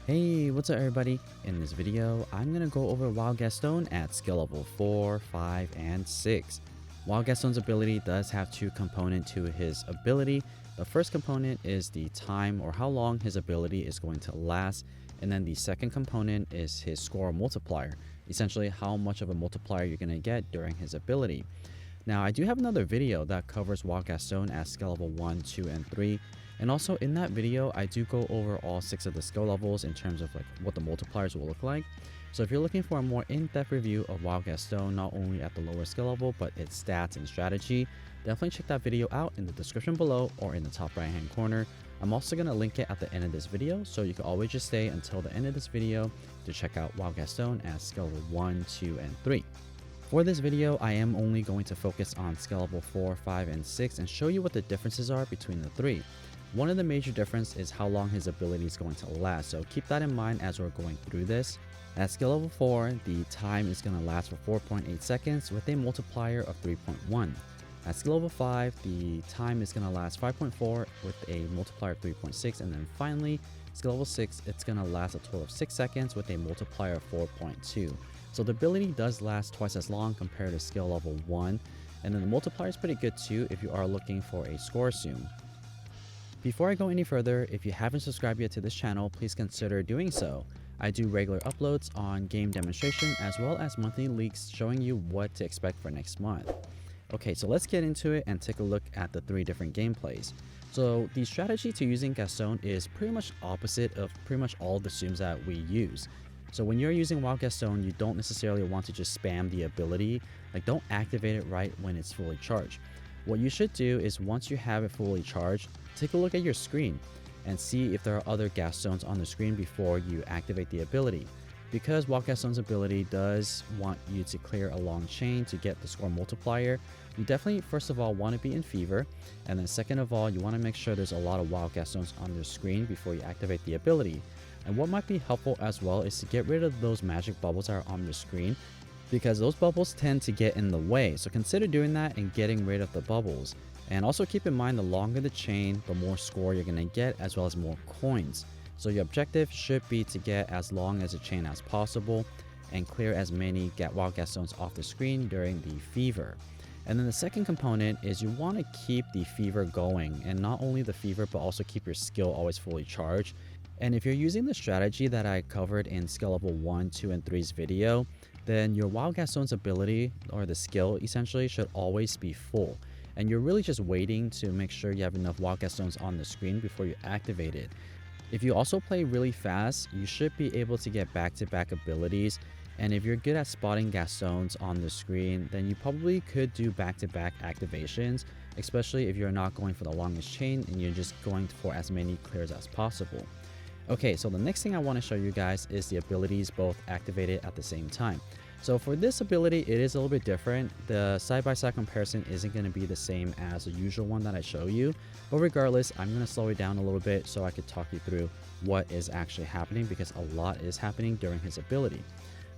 Hey, what's up everybody? In this video, I'm going to go over Wild Gaston at skill level 4, 5, and 6. Wild Gaston's ability does have two components to his ability. The first component is the time or how long his ability is going to last. And then the second component is his score multiplier, essentially how much of a multiplier you're going to get during his ability. Now, I do have another video that covers Wild Gaston at skill level 1, 2, and 3. And also in that video, I do go over all 6 of the skill levels in terms of like what the multipliers will look like. So if you're looking for a more in-depth review of Wild Gaston, not only at the lower skill level, but its stats and strategy, definitely check that video out in the description below or in the top right hand corner. I'm also going to link it at the end of this video, so you can always just stay until the end of this video to check out Wild Gaston at skill level 1, 2, and 3. For this video, I am only going to focus on skill level 4, 5, and 6 and show you what the differences are between the three. One of the major differences is how long his ability is going to last, so keep that in mind as we're going through this. At skill level 4, the time is going to last for 4.8 seconds with a multiplier of 3.1. At skill level 5, the time is going to last 5.4 with a multiplier of 3.6, and then finally, skill level 6, it's going to last a total of 6 seconds with a multiplier of 4.2. So the ability does last twice as long compared to skill level 1, and then the multiplier is pretty good too if you are looking for a score zoom. Before I go any further, if you haven't subscribed yet to this channel, please consider doing so. I do regular uploads on game demonstration as well as monthly leaks showing you what to expect for next month. Okay, so let's get into it and take a look at the 3 different gameplays. So the strategy to using Gaston is pretty much opposite of pretty much all the zooms that we use. So when you're using Wild Gaston, you don't necessarily want to just spam the ability, like don't activate it right when it's fully charged. What you should do is once you have it fully charged, take a look at your screen and see if there are other Gastons on the screen before you activate the ability. Because Wild Gaston's ability does want you to clear a long chain to get the score multiplier, you definitely first of all want to be in fever, and then second of all you want to make sure there's a lot of Wild Gastons on the screen before you activate the ability. And what might be helpful as well is to get rid of those magic bubbles that are on your screen, because those bubbles tend to get in the way, so consider doing that and getting rid of the bubbles. And also keep in mind, the longer the chain, the more score you're going to get as well as more coins. So your objective should be to get as long as a chain as possible and clear as many Wild Gastons off the screen during the fever. And then the second component is you want to keep the fever going, and not only the fever but also keep your skill always fully charged. And if you're using the strategy that I covered in skill level 1, 2, and 3's video, then your Wild Gaston's ability, or the skill essentially, should always be full. And you're really just waiting to make sure you have enough Wild Gastons on the screen before you activate it. If you also play really fast, you should be able to get back-to-back abilities. And if you're good at spotting Gastons on the screen, then you probably could do back-to-back activations, especially if you're not going for the longest chain and you're just going for as many clears as possible. Okay, so the next thing I want to show you guys is the abilities both activated at the same time. So for this ability, it is a little bit different. The side-by-side comparison isn't going to be the same as the usual one that I show you. But regardless, I'm going to slow it down a little bit so I could talk you through what is actually happening, because a lot is happening during his ability.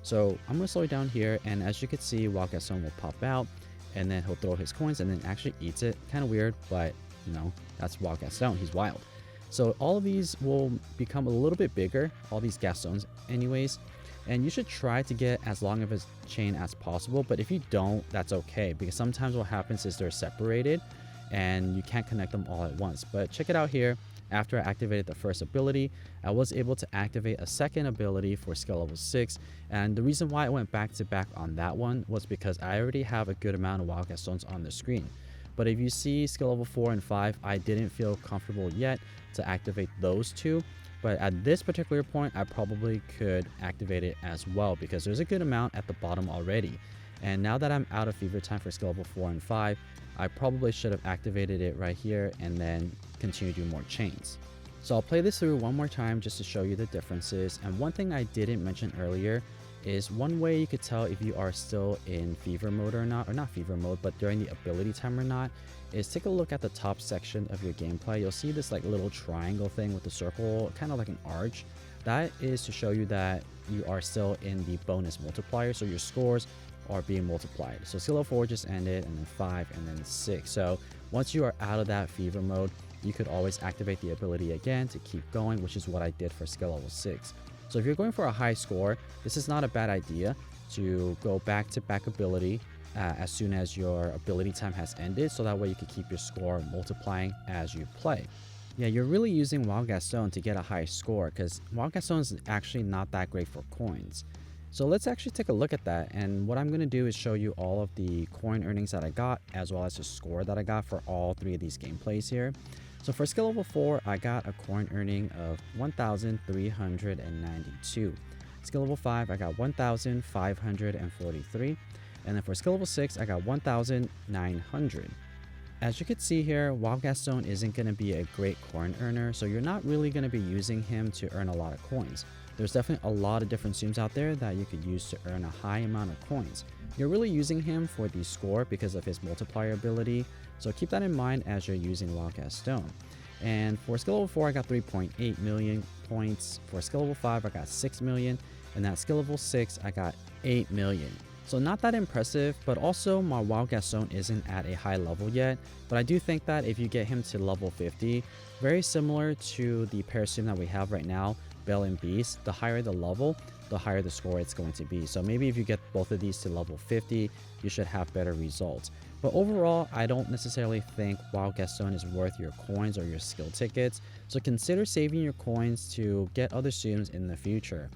So I'm going to slow it down here, and as you can see, Wild Gaston will pop out and then he'll throw his coins and then actually eats it. Kind of weird, but you know, that's Wild Gaston. He's wild. So all of these will become a little bit bigger, all these Gastons anyways, and you should try to get as long of a chain as possible. But if you don't, that's okay, because sometimes what happens is they're separated and you can't connect them all at once. But check it out here. After I activated the first ability, I was able to activate a second ability for skill level 6, and the reason why I went back to back on that one was because I already have a good amount of Wild Gastons on the screen. But if you see skill level 4 and 5, I didn't feel comfortable yet to activate those two. But at this particular point, I probably could activate it as well, because there's a good amount at the bottom already. And now that I'm out of fever time for skill level 4 and 5, I probably should have activated it right here and then continue doing more chains. So I'll play this through one more time just to show you the differences. And one thing I didn't mention earlier is one way you could tell if you are still in fever mode or not fever mode, but during the ability time or not, is take a look at the top section of your gameplay. You'll see this like little triangle thing with the circle, kind of like an arch. That is to show you that you are still in the bonus multiplier, so your scores are being multiplied. So skill level 4 just ended, and then 5, and then 6. So once you are out of that fever mode, you could always activate the ability again to keep going, which is what I did for skill level 6. So if you're going for a high score, this is not a bad idea to go back to back ability as soon as your ability time has ended, so that way you can keep your score multiplying as you play. Yeah, you're really using Wild Gaston to get a high score, because Wild Gaston is actually not that great for coins. So let's actually take a look at that, and what I'm going to do is show you all of the coin earnings that I got, as well as the score that I got for all 3 of these gameplays here. So for skill level 4, I got a coin earning of 1,392. Skill level 5, I got 1,543. And then for skill level 6, I got 1,900. As you can see here, Wild Gaston isn't going to be a great coin earner, so you're not really going to be using him to earn a lot of coins. There's definitely a lot of different Tsums out there that you could use to earn a high amount of coins. You're really using him for the score because of his multiplier ability, so keep that in mind as you're using Wild Gaston. And for skill level 4, I got 3.8 million points. For skill level 5, I got 6 million. And at skill level 6, I got 8 million. So not that impressive, but also my Wild Gaston isn't at a high level yet. But I do think that if you get him to level 50, very similar to the pair Tsum that we have right now, Belle and Beast, the higher the level, the higher the score it's going to be. So maybe if you get both of these to level 50, you should have better results. But overall, I don't necessarily think Wild Gaston is worth your coins or your skill tickets. So consider saving your coins to get other Tsums in the future.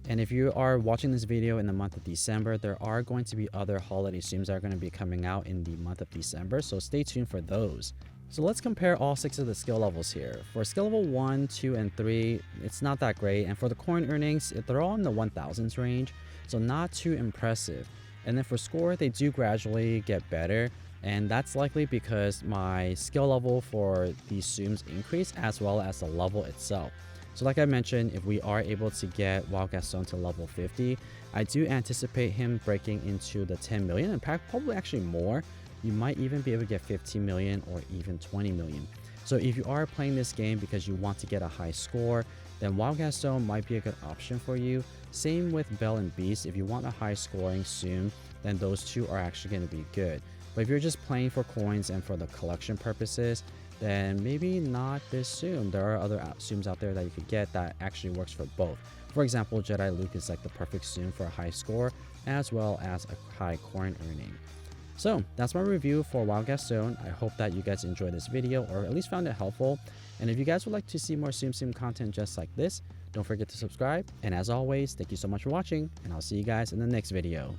And if you are watching this video in the month of December, there are going to be other holiday Tsums that are going to be coming out in the month of December, so stay tuned for those. So let's compare all 6 of the skill levels here. For skill level 1, 2, and 3, it's not that great. And for the coin earnings, they're all in the 1000s range, so not too impressive. And then for score, they do gradually get better. And that's likely because my skill level for these Tsums increase as well as the level itself. So like I mentioned, if we are able to get Wild Gaston to level 50, I do anticipate him breaking into the 10 million and probably actually more. You might even be able to get 15 million or even 20 million. So if you are playing this game because you want to get a high score, then Wild Gaston might be a good option for you. Same with Belle and Beast. If you want a high scoring Tsum, then those 2 are actually going to be good. But if you're just playing for coins and for the collection purposes, then maybe not this Tsum. There are other Tsums out there that you could get that actually works for both. For example, Jedi Luke is like the perfect Tsum for a high score as well as a high coin earning. So that's my review for Wild Gaston. I hope that you guys enjoyed this video or at least found it helpful. And if you guys would like to see more Tsum content just like this, don't forget to subscribe. And as always, thank you so much for watching, and I'll see you guys in the next video.